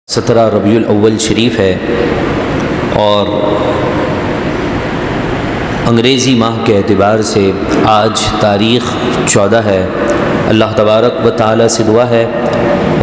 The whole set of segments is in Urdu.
17 ربیع الاول شریف ہے اور انگریزی ماہ کے اعتبار سے آج تاریخ 14 ہے۔ اللہ تبارک و تعالی سے دعا ہے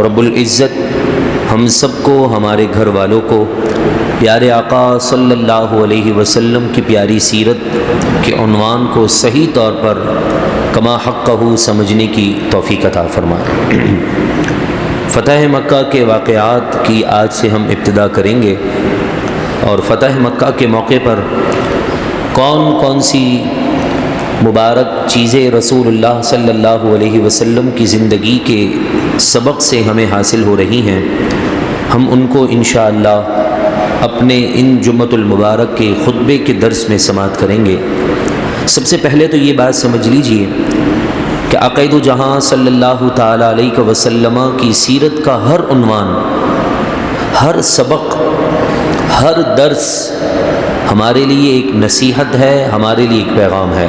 رب العزت ہم سب کو، ہمارے گھر والوں کو پیارے آقا صلی اللہ علیہ وسلم کی پیاری سیرت کے عنوان کو صحیح طور پر کما حقہ سمجھنے کی توفیق عطا فرمائے۔ فتح مکہ کے واقعات کی آج سے ہم ابتدا کریں گے، اور فتح مکہ کے موقع پر کون کون سی مبارک چیزیں رسول اللہ صلی اللہ علیہ وسلم کی زندگی کے سبق سے ہمیں حاصل ہو رہی ہیں، ہم ان کو انشاءاللہ اپنے ان جمعۃ المبارک کے خطبے کے درس میں سماعت کریں گے۔ سب سے پہلے تو یہ بات سمجھ لیجئے کہ عقائد جہاں صلی اللہ تعالیٰ علیہ وسلم کی سیرت کا ہر عنوان، ہر سبق، ہر درس ہمارے لیے ایک نصیحت ہے، ہمارے لیے ایک پیغام ہے،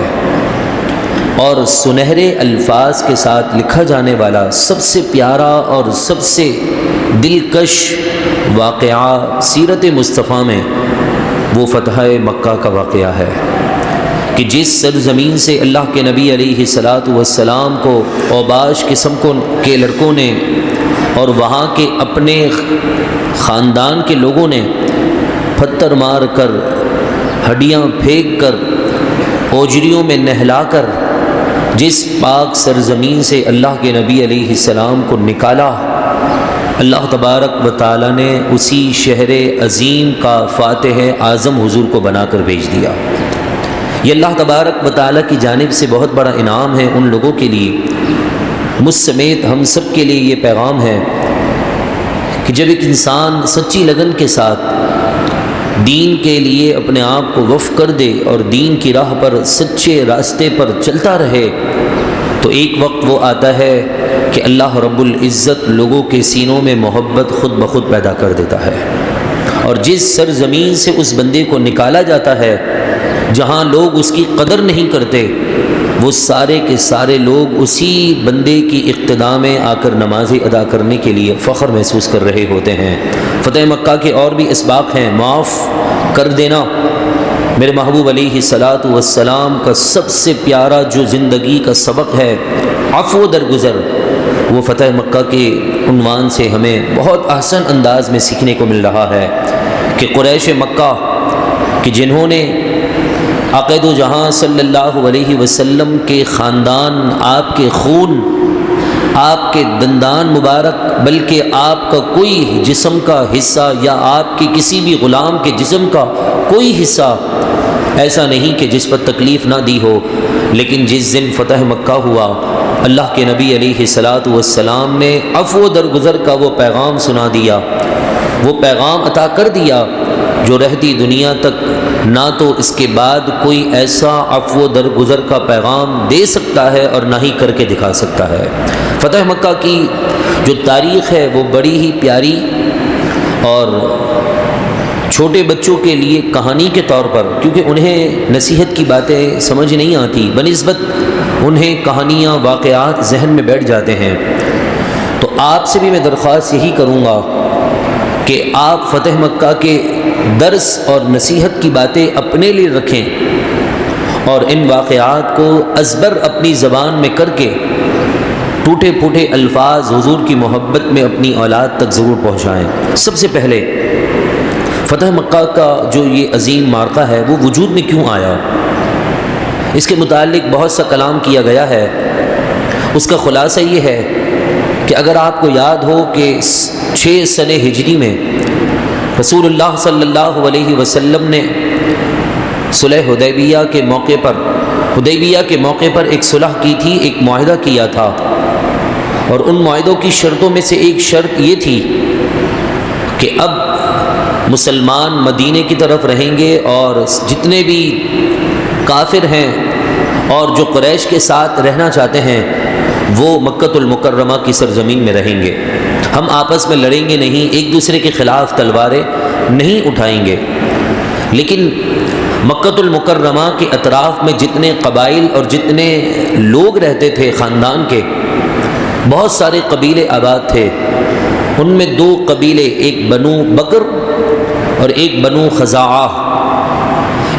اور سنہرے الفاظ کے ساتھ لکھا جانے والا سب سے پیارا اور سب سے دلکش واقعہ سیرت مصطفیٰ میں وہ فتح مکہ کا واقعہ ہے کہ جس سرزمین سے اللہ کے نبی علیہ الصلاۃ والسلام کو اوباش قسم کے لڑکوں نے اور وہاں کے اپنے خاندان کے لوگوں نے پتھر مار کر، ہڈیاں پھینک کر، اوجریوں میں نہلا کر جس پاک سرزمین سے اللہ کے نبی علیہ السلام کو نکالا، اللہ تبارک و تعالی نے اسی شہر عظیم کا فاتح اعظم حضور کو بنا کر بھیج دیا۔ یہ اللہ تبارک و تعالی کی جانب سے بہت بڑا انعام ہے ان لوگوں کے لیے، مجھ سمیت ہم سب کے لیے یہ پیغام ہے کہ جب ایک انسان سچی لگن کے ساتھ دین کے لیے اپنے آپ کو وقف کر دے اور دین کی راہ پر سچے راستے پر چلتا رہے، تو ایک وقت وہ آتا ہے کہ اللہ رب العزت لوگوں کے سینوں میں محبت خود بخود پیدا کر دیتا ہے، اور جس سرزمین سے اس بندے کو نکالا جاتا ہے، جہاں لوگ اس کی قدر نہیں کرتے، وہ سارے کے سارے لوگ اسی بندے کی اقتداء میں آ کر نمازیں ادا کرنے کے لیے فخر محسوس کر رہے ہوتے ہیں۔ فتح مکہ کے اور بھی اسباق ہیں، معاف کر دینا۔ میرے محبوب علیہ الصلاۃ والسلام کا سب سے پیارا جو زندگی کا سبق ہے عفو درگزر، وہ فتح مکہ کے عنوان سے ہمیں بہت احسن انداز میں سیکھنے کو مل رہا ہے کہ قریش مکہ کہ جنہوں نے عقائد جہاں صلی اللہ علیہ وسلم کے خاندان، آپ کے خون، آپ کے دندان مبارک، بلکہ آپ کا کوئی جسم کا حصہ یا آپ کے کسی بھی غلام کے جسم کا کوئی حصہ ایسا نہیں کہ جس پر تکلیف نہ دی ہو، لیکن جس دن فتح مکہ ہوا، اللہ کے نبی علیہ الصلاۃ والسلام نے عفو درگزر کا وہ پیغام سنا دیا، وہ پیغام عطا کر دیا جو رہتی دنیا تک نہ تو اس کے بعد کوئی ایسا عفو درگزر کا پیغام دے سکتا ہے اور نہ ہی کر کے دکھا سکتا ہے۔ فتح مکہ کی جو تاریخ ہے وہ بڑی ہی پیاری اور چھوٹے بچوں کے لیے کہانی کے طور پر، کیونکہ انہیں نصیحت کی باتیں سمجھ نہیں آتی، بنسبت انہیں کہانیاں، واقعات ذہن میں بیٹھ جاتے ہیں، تو آپ سے بھی میں درخواست یہی کروں گا کہ آپ فتح مکہ کے درس اور نصیحت کی باتیں اپنے لیے رکھیں، اور ان واقعات کو ازبر اپنی زبان میں کر کے ٹوٹے پھوٹے الفاظ حضور کی محبت میں اپنی اولاد تک ضرور پہنچائیں۔ سب سے پہلے فتح مکہ کا جو یہ عظیم معرکہ ہے وہ وجود میں کیوں آیا، اس کے متعلق بہت سا کلام کیا گیا ہے۔ اس کا خلاصہ یہ ہے کہ اگر آپ کو یاد ہو کہ 6 سنہ ہجری میں رسول اللہ صلی اللہ علیہ وسلم نے صلح حدیبیہ کے موقع پر ایک صلح کی تھی، ایک معاہدہ کیا تھا، اور ان معاہدوں کی شرطوں میں سے ایک شرط یہ تھی کہ اب مسلمان مدینے کی طرف رہیں گے، اور جتنے بھی کافر ہیں اور جو قریش کے ساتھ رہنا چاہتے ہیں وہ مکۃ المکرمہ کی سرزمین میں رہیں گے، ہم آپس میں لڑیں گے نہیں، ایک دوسرے کے خلاف تلواریں نہیں اٹھائیں گے۔ لیکن مکۃ المکرمہ کے اطراف میں جتنے قبائل اور جتنے لوگ رہتے تھے خاندان کے، بہت سارے قبیلے آباد تھے، ان میں دو قبیلے، ایک بنو بکر اور ایک بنو خزاعہ،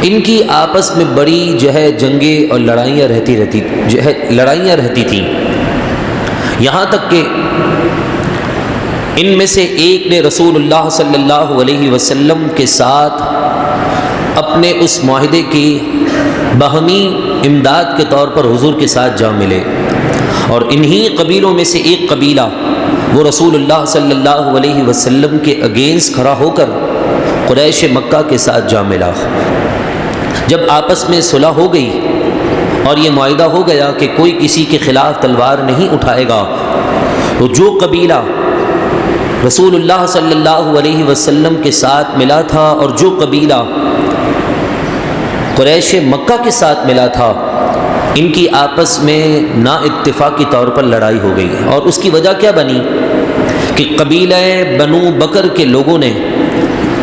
ان کی آپس میں بڑی جنگیں اور لڑائیاں رہتی تھیں، یہاں تک کہ ان میں سے ایک نے رسول اللہ صلی اللہ علیہ وسلم کے ساتھ اپنے اس معاہدے کی باہمی امداد کے طور پر حضور کے ساتھ جا ملے، اور انہی قبیلوں میں سے ایک قبیلہ وہ رسول اللہ صلی اللہ علیہ وسلم کے اگینسٹ کھڑا ہو کر قریش مکہ کے ساتھ جا ملا۔ جب آپس میں صلح ہو گئی اور یہ معاہدہ ہو گیا کہ کوئی کسی کے خلاف تلوار نہیں اٹھائے گا، تو جو قبیلہ رسول اللہ صلی اللہ علیہ وسلم کے ساتھ ملا تھا اور جو قبیلہ قریش مکہ کے ساتھ ملا تھا، ان کی آپس میں نا اتفاقی طور پر لڑائی ہو گئی، اور اس کی وجہ کیا بنی کہ قبیلہ بنو بکر کے لوگوں نے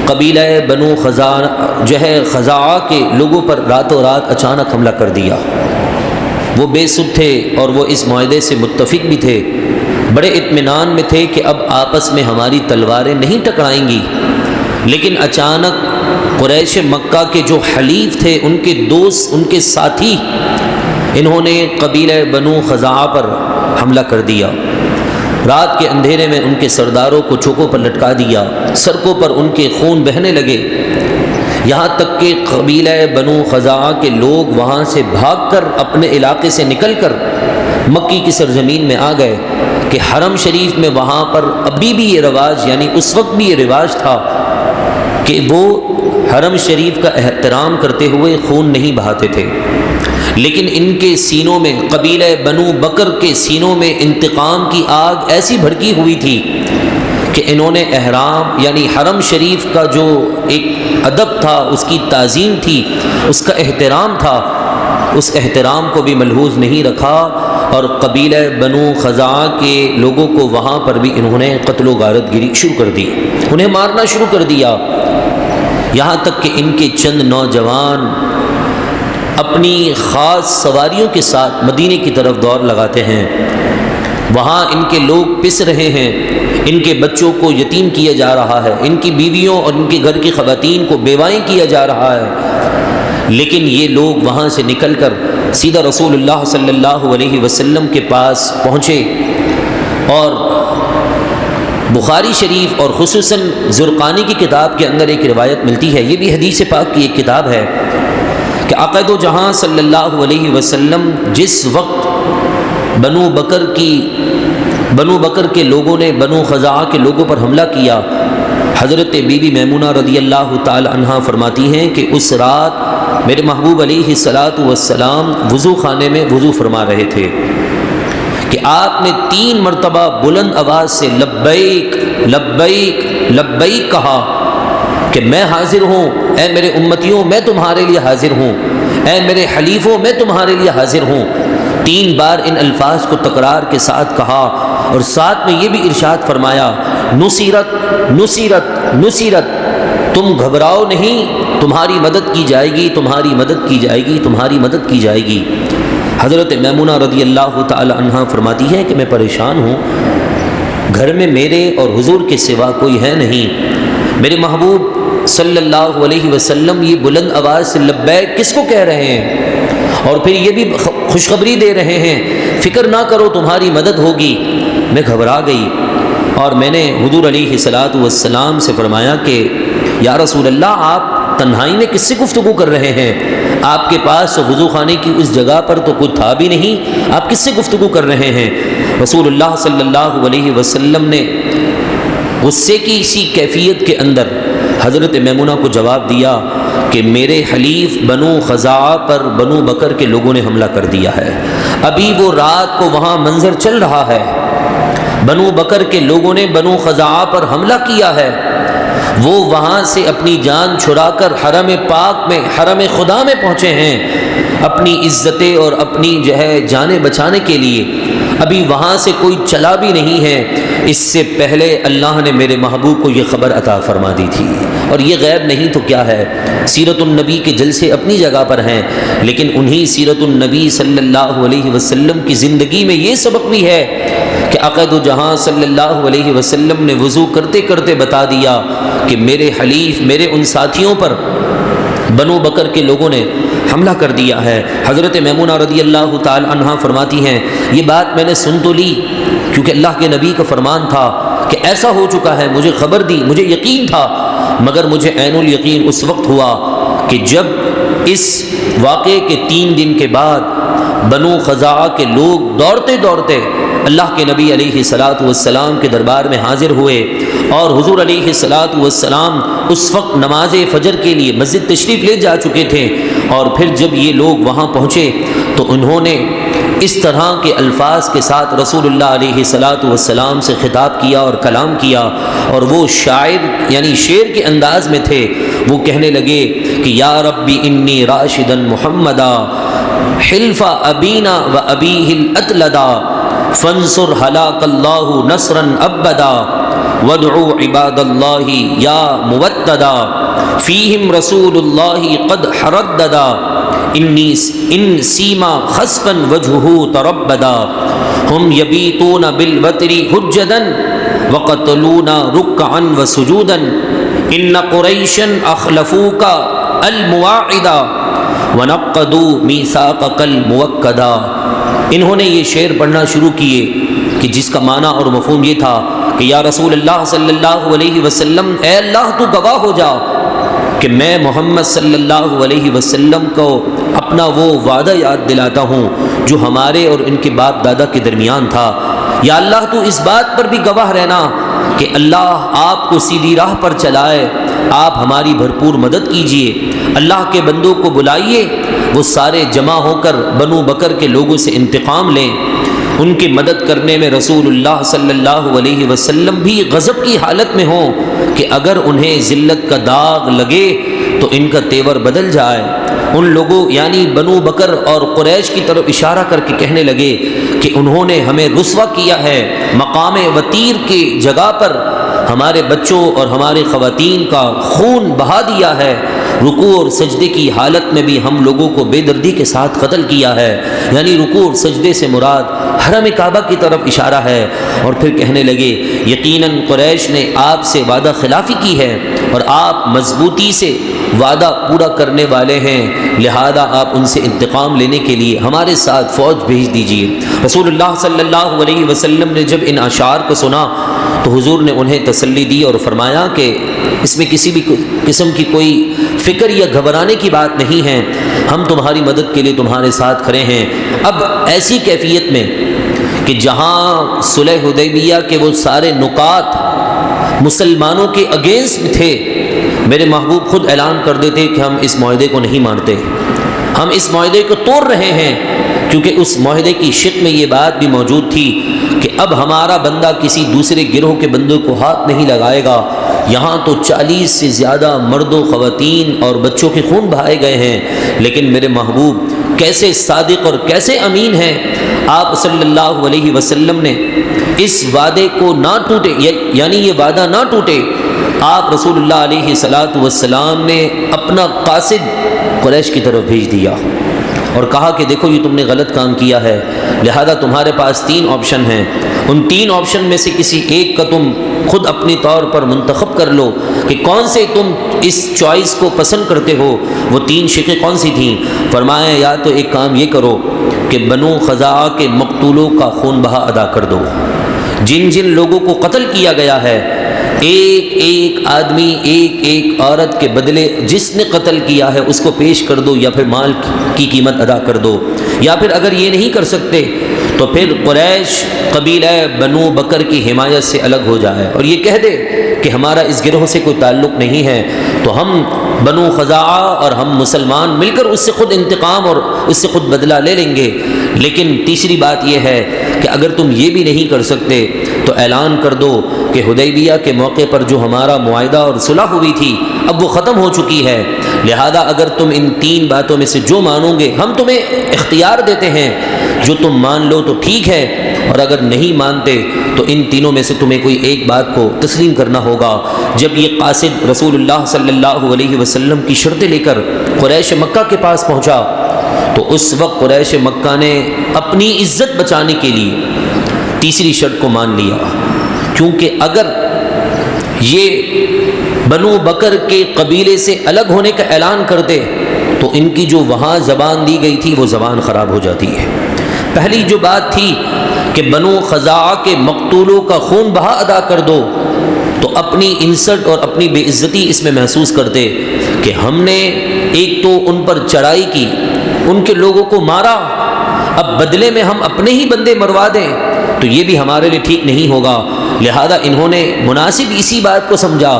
قبیلہ بنو خزاعہ کے لوگوں پر راتوں رات اچانک حملہ کر دیا۔ وہ بے سود تھے اور وہ اس معاہدے سے متفق بھی تھے، بڑے اطمینان میں تھے کہ اب آپس میں ہماری تلواریں نہیں ٹکرائیں گی، لیکن اچانک قریش مکہ کے جو حلیف تھے، ان کے دوست، ان کے ساتھی، انہوں نے قبیلہ بنو خزاعہ پر حملہ کر دیا۔ رات کے اندھیرے میں ان کے سرداروں کو چوکوں پر لٹکا دیا، سڑکوں پر ان کے خون بہنے لگے، یہاں تک کہ قبیلہ بنو خزاعہ کے لوگ وہاں سے بھاگ کر اپنے علاقے سے نکل کر مکی کی سرزمین میں آ گئے کہ حرم شریف میں وہاں پر ابھی بھی یہ رواج، یعنی اس وقت بھی یہ رواج تھا کہ وہ حرم شریف کا احترام کرتے ہوئے خون نہیں بہاتے تھے، لیکن ان کے سینوں میں، قبیلہ بنو بکر کے سینوں میں انتقام کی آگ ایسی بھڑکی ہوئی تھی کہ انہوں نے احرام یعنی حرم شریف کا جو ایک ادب تھا، اس کی تعظیم تھی، اس کا احترام تھا، اس احترام کو بھی ملحوظ نہیں رکھا، اور قبیلہ بنو خزاعہ کے لوگوں کو وہاں پر بھی انہوں نے قتل و غارت گیری شروع کر دی، انہیں مارنا شروع کر دیا، یہاں تک کہ ان کے چند نوجوان اپنی خاص سواریوں کے ساتھ مدینے کی طرف دوڑ لگاتے ہیں، وہاں ان کے لوگ پس رہے ہیں، ان کے بچوں کو یتیم کیا جا رہا ہے، ان کی بیویوں اور ان کے گھر کی خواتین کو بیوائیں کیا جا رہا ہے، لیکن یہ لوگ وہاں سے نکل کر سیدھا رسول اللہ صلی اللہ علیہ وسلم کے پاس پہنچے، اور بخاری شریف اور خصوصاً زرقانی کی کتاب کے اندر ایک روایت ملتی ہے، یہ بھی حدیث پاک کی ایک کتاب ہے، کہ آقا دو جہاں صلی اللہ علیہ وسلم جس وقت بنو بکر کے لوگوں نے بنو خزاعہ کے لوگوں پر حملہ کیا، حضرت بی بی میمونہ رضی اللہ تعالی عنہا فرماتی ہیں کہ اس رات میرے محبوب علیہ الصلاۃ والسلام وضو خانے میں وضو فرما رہے تھے کہ آپ نے 3 مرتبہ بلند آواز سے لبیک لبیک لبیک کہا کہ میں حاضر ہوں، اے میرے امتیوں میں تمہارے لیے حاضر ہوں، اے میرے حلیفوں میں تمہارے لیے حاضر ہوں۔ 3 بار ان الفاظ کو تکرار کے ساتھ کہا، اور ساتھ میں یہ بھی ارشاد فرمایا، نصیرت نصیرت نصیرت، تم گھبراؤ نہیں، تمہاری مدد کی جائے گی، تمہاری مدد کی جائے گی، تمہاری مدد کی جائے گی۔ حضرت میمونہ رضی اللہ تعالی عنہا فرماتی ہے کہ میں پریشان ہوں، گھر میں میرے اور حضور کے سوا کوئی ہے نہیں، میرے محبوب صلی اللہ علیہ وسلم یہ بلند آواز سے لبیک کس کو کہہ رہے ہیں، اور پھر یہ بھی خوشخبری دے رہے ہیں فکر نہ کرو تمہاری مدد ہوگی۔ میں گھبرا گئی اور میں نے حضور علیہ الصلاۃ والسلام سے فرمایا کہ یا رسول اللہ، آپ تنہائی میں کس سے گفتگو کر رہے ہیں؟ آپ کے پاس وضو خانے کی اس جگہ پر تو کچھ تھا بھی نہیں، آپ کس سے گفتگو کر رہے ہیں؟ رسول اللہ صلی اللہ علیہ وسلم نے غصے کی اسی کیفیت کے اندر حضرت میمونہ کو جواب دیا کہ میرے حلیف بنو خزاعہ پر بنو بکر کے لوگوں نے حملہ کر دیا ہے، ابھی وہ رات کو وہاں منظر چل رہا ہے، بنو بکر کے لوگوں نے بنو خزاعہ پر حملہ کیا ہے، وہ وہاں سے اپنی جان چھڑا کر حرم پاک میں، حرم خدا میں پہنچے ہیں اپنی عزتیں اور اپنی جانیں بچانے کے لیے، ابھی وہاں سے کوئی چلا بھی نہیں ہے، اس سے پہلے اللہ نے میرے محبوب کو یہ خبر عطا فرما دی تھی۔ اور یہ غیب نہیں تو کیا ہے، سیرت النبی کے جلسے اپنی جگہ پر ہیں، لیکن انہی سیرت النبی صلی اللہ علیہ وسلم کی زندگی میں یہ سبق بھی ہے کہ آقا دو جہاں صلی اللہ علیہ وسلم نے وضو کرتے کرتے بتا دیا کہ میرے حلیف، میرے ان ساتھیوں پر بنو بکر کے لوگوں نے حملہ کر دیا ہے۔ حضرت میمونہ رضی اللہ تعالی عنہا فرماتی ہیں یہ بات میں نے سن تو لی، کیونکہ اللہ کے نبی کا فرمان تھا کہ ایسا ہو چکا ہے، مجھے خبر دی، مجھے یقین تھا، مگر مجھے عین الیقین اس وقت ہوا کہ جب اس واقعے کے 3 دن کے بعد بنو خزاعہ کے لوگ دوڑتے دوڑتے اللہ کے نبی علیہ الصلاۃ والسلام کے دربار میں حاضر ہوئے، اور حضور علیہ الصلاۃ والسلام اس وقت نماز فجر کے لیے مسجد تشریف لے جا چکے تھے، اور پھر جب یہ لوگ وہاں پہنچے تو انہوں نے اس طرح کے الفاظ کے ساتھ رسول اللہ علیہ الصلاۃ والسلام سے خطاب کیا اور کلام کیا، اور وہ شاعر یعنی شعر کے انداز میں تھے۔ وہ کہنے لگے کہ یا ربی انی راشدا محمدا حلف ابینا و ابیہ الاتلدا فانصر ہلاک اللہ نصرا ابدا وادعوا عباد اللہ یا موددا فیہم رسول اللہ قد حرددا ان سیما خسفا وجہہ تربدا ہم یبیتون بالوتر حجدا وقتلون رکعا وسجودا ان قریشا اخلفوک المواعدا ونقضوا میثاقک الموکدا۔ انہوں نے یہ شعر پڑھنا شروع کیے کہ جس کا معنی اور مفہوم یہ تھا کہ یا رسول اللہ صلی اللہ علیہ وسلم، اے اللہ تو گواہ ہو جا کہ میں محمد صلی اللہ علیہ وسلم کو اپنا وہ وعدہ یاد دلاتا ہوں جو ہمارے اور ان کے باپ دادا کے درمیان تھا۔ یا اللہ تو اس بات پر بھی گواہ رہنا کہ اللہ آپ کو سیدھی راہ پر چلائے، آپ ہماری بھرپور مدد کیجئے، اللہ کے بندوں کو بلائیے، وہ سارے جمع ہو کر بنو بکر کے لوگوں سے انتقام لیں، ان کی مدد کرنے میں رسول اللہ صلی اللہ علیہ وسلم بھی غضب کی حالت میں ہوں کہ اگر انہیں ذلت کا داغ لگے تو ان کا تیور بدل جائے۔ ان لوگوں یعنی بنو بکر اور قریش کی طرف اشارہ کر کے کہنے لگے کہ انہوں نے ہمیں رسوا کیا ہے، مقام وطیر کی جگہ پر ہمارے بچوں اور ہمارے خواتین کا خون بہا دیا ہے، رکوع اور سجدے کی حالت میں بھی ہم لوگوں کو بے دردی کے ساتھ قتل کیا ہے۔ یعنی رکوع اور سجدے سے مراد حرم کعبہ کی طرف اشارہ ہے، اور پھر کہنے لگے یقیناً قریش نے آپ سے وعدہ خلافی کی ہے اور آپ مضبوطی سے وعدہ پورا کرنے والے ہیں، لہذا آپ ان سے انتقام لینے کے لیے ہمارے ساتھ فوج بھیج دیجیے۔ رسول اللہ صلی اللہ علیہ وسلم نے جب ان اشعار کو سنا تو حضور نے انہیں تسلی دی اور فرمایا کہ اس میں کسی بھی قسم کی کوئی فکر یا گھبرانے کی بات نہیں ہے، ہم تمہاری مدد کے لیے تمہارے ساتھ کھڑے ہیں۔ اب ایسی کیفیت میں کہ جہاں صلح حدیبیہ کے وہ سارے نکات مسلمانوں کے اگینسٹ تھے، میرے محبوب خود اعلان کر دیتے کہ ہم اس معاہدے کو نہیں مانتے، ہم اس معاہدے کو توڑ رہے ہیں، کیونکہ اس معاہدے کی شق میں یہ بات بھی موجود تھی کہ اب ہمارا بندہ کسی دوسرے گروہ کے بندوں کو ہاتھ نہیں لگائے گا۔ یہاں تو 40 سے زیادہ مرد و خواتین اور بچوں کے خون بہائے گئے ہیں، لیکن میرے محبوب کیسے صادق اور کیسے امین ہیں آپ صلی اللہ علیہ وسلم نے اس وعدے کو نہ ٹوٹے، یعنی یہ وعدہ نہ ٹوٹے۔ آپ رسول اللہ علیہ الصلاۃ والسلام نے اپنا قاصد قریش کی طرف بھیج دیا اور کہا کہ دیکھو یہ تم نے غلط کام کیا ہے، لہذا تمہارے پاس 3 آپشن ہیں، ان 3 آپشن میں سے کسی ایک کا تم خود اپنی طور پر منتخب کر لو کہ کون سے تم اس چوائس کو پسند کرتے ہو۔ وہ 3 شقیں کون سی تھیں؟ فرمایا یا تو ایک کام یہ کرو کہ بنو خزاعہ کے مقتولوں کا خون بہا ادا کر دو، جن جن لوگوں کو قتل کیا گیا ہے ایک ایک آدمی ایک ایک عورت کے بدلے جس نے قتل کیا ہے اس کو پیش کر دو، یا پھر مال کی قیمت ادا کر دو، یا پھر اگر یہ نہیں کر سکتے تو پھر قریش قبیلہ بنو بکر کی حمایت سے الگ ہو جائے اور یہ کہہ دے کہ ہمارا اس گروہ سے کوئی تعلق نہیں ہے، تو ہم بنو خزاعہ اور ہم مسلمان مل کر اس سے خود انتقام اور اس سے خود بدلہ لے لیں گے۔ لیکن تیسری بات یہ ہے کہ اگر تم یہ بھی نہیں کر سکتے تو اعلان کر دو کہ حدیبیہ کے موقع پر جو ہمارا معاہدہ اور صلح ہوئی تھی اب وہ ختم ہو چکی ہے، لہذا اگر تم ان 3 باتوں میں سے جو مانو گے ہم تمہیں اختیار دیتے ہیں، جو تم مان لو تو ٹھیک ہے، اور اگر نہیں مانتے تو ان تینوں میں سے تمہیں کوئی ایک بات کو تسلیم کرنا ہوگا۔ جب یہ قاصد رسول اللہ صلی اللہ علیہ وسلم کی شرطیں لے کر قریش مکہ کے پاس پہنچا تو اس وقت قریش مکہ نے اپنی عزت بچانے کے لیے تیسری شرط کو مان لیا، کیونکہ اگر یہ بنو بکر کے قبیلے سے الگ ہونے کا اعلان کرتے تو ان کی جو وہاں زبان دی گئی تھی وہ زبان خراب ہو جاتی ہے۔ پہلی جو بات تھی کہ بنو خزاعہ کے مقتولوں کا خون بہا ادا کر دو، تو اپنی انسلٹ اور اپنی بے عزتی اس میں محسوس کرتے کہ ہم نے ایک تو ان پر چڑھائی کی، ان کے لوگوں کو مارا، اب بدلے میں ہم اپنے ہی بندے مروا دیں تو یہ بھی ہمارے لیے ٹھیک نہیں ہوگا۔ لہذا انہوں نے مناسب اسی بات کو سمجھا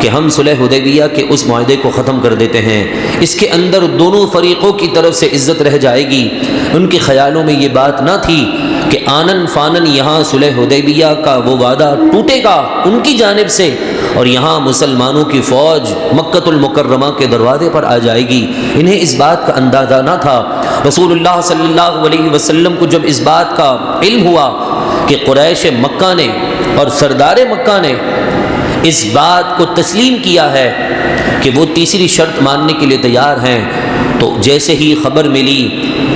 کہ ہم صلح حدیبیہ کے اس معاہدے کو ختم کر دیتے ہیں، اس کے اندر دونوں فریقوں کی طرف سے عزت رہ جائے گی۔ ان کے خیالوں میں یہ بات نہ تھی کہ آنن فانن یہاں صلح حدیبیہ کا وہ وعدہ ٹوٹے گا ان کی جانب سے، اور یہاں مسلمانوں کی فوج مکۃ المکرمہ کے دروازے پر آ جائے گی۔ انہیں اس بات کا اندازہ نہ تھا۔ رسول اللہ صلی اللہ علیہ وسلم کو جب اس بات کا علم ہوا کہ قریش مکہ نے اور سردار مکہ نے اس بات کو تسلیم کیا ہے کہ وہ تیسری شرط ماننے کے لیے تیار ہیں، تو جیسے ہی خبر ملی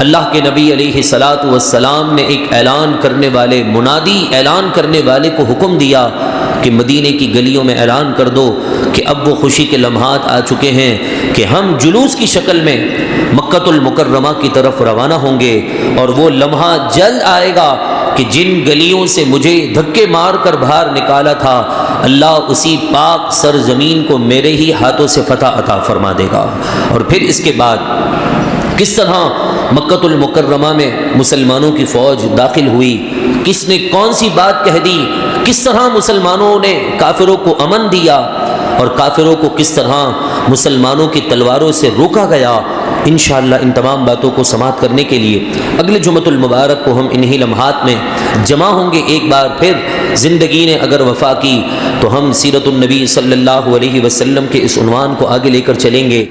اللہ کے نبی علیہ الصلاۃ والسلام نے ایک اعلان کرنے والے منادی اعلان کرنے والے کو حکم دیا کہ مدینے کی گلیوں میں اعلان کر دو کہ اب وہ خوشی کے لمحات آ چکے ہیں کہ ہم جلوس کی شکل میں مکۃ المکرمہ کی طرف روانہ ہوں گے، اور وہ لمحہ جلد آئے گا کہ جن گلیوں سے مجھے دھکے مار کر باہر نکالا تھا، اللہ اسی پاک سرزمین کو میرے ہی ہاتھوں سے فتح عطا فرما دے گا۔ اور پھر اس کے بعد کس طرح مکۃ المکرمہ میں مسلمانوں کی فوج داخل ہوئی، کس نے کون سی بات کہہ دی، کس طرح مسلمانوں نے کافروں کو امن دیا، اور کافروں کو کس طرح مسلمانوں کی تلواروں سے روکا گیا۔ انشاءاللہ ان تمام باتوں کو سماعت کرنے کے لیے اگلے جمعۃ المبارک کو ہم انہی لمحات میں جمع ہوں گے۔ ایک بار پھر زندگی نے اگر وفا کی تو ہم سیرت النبی صلی اللہ علیہ وسلم کے اس عنوان کو آگے لے کر چلیں گے۔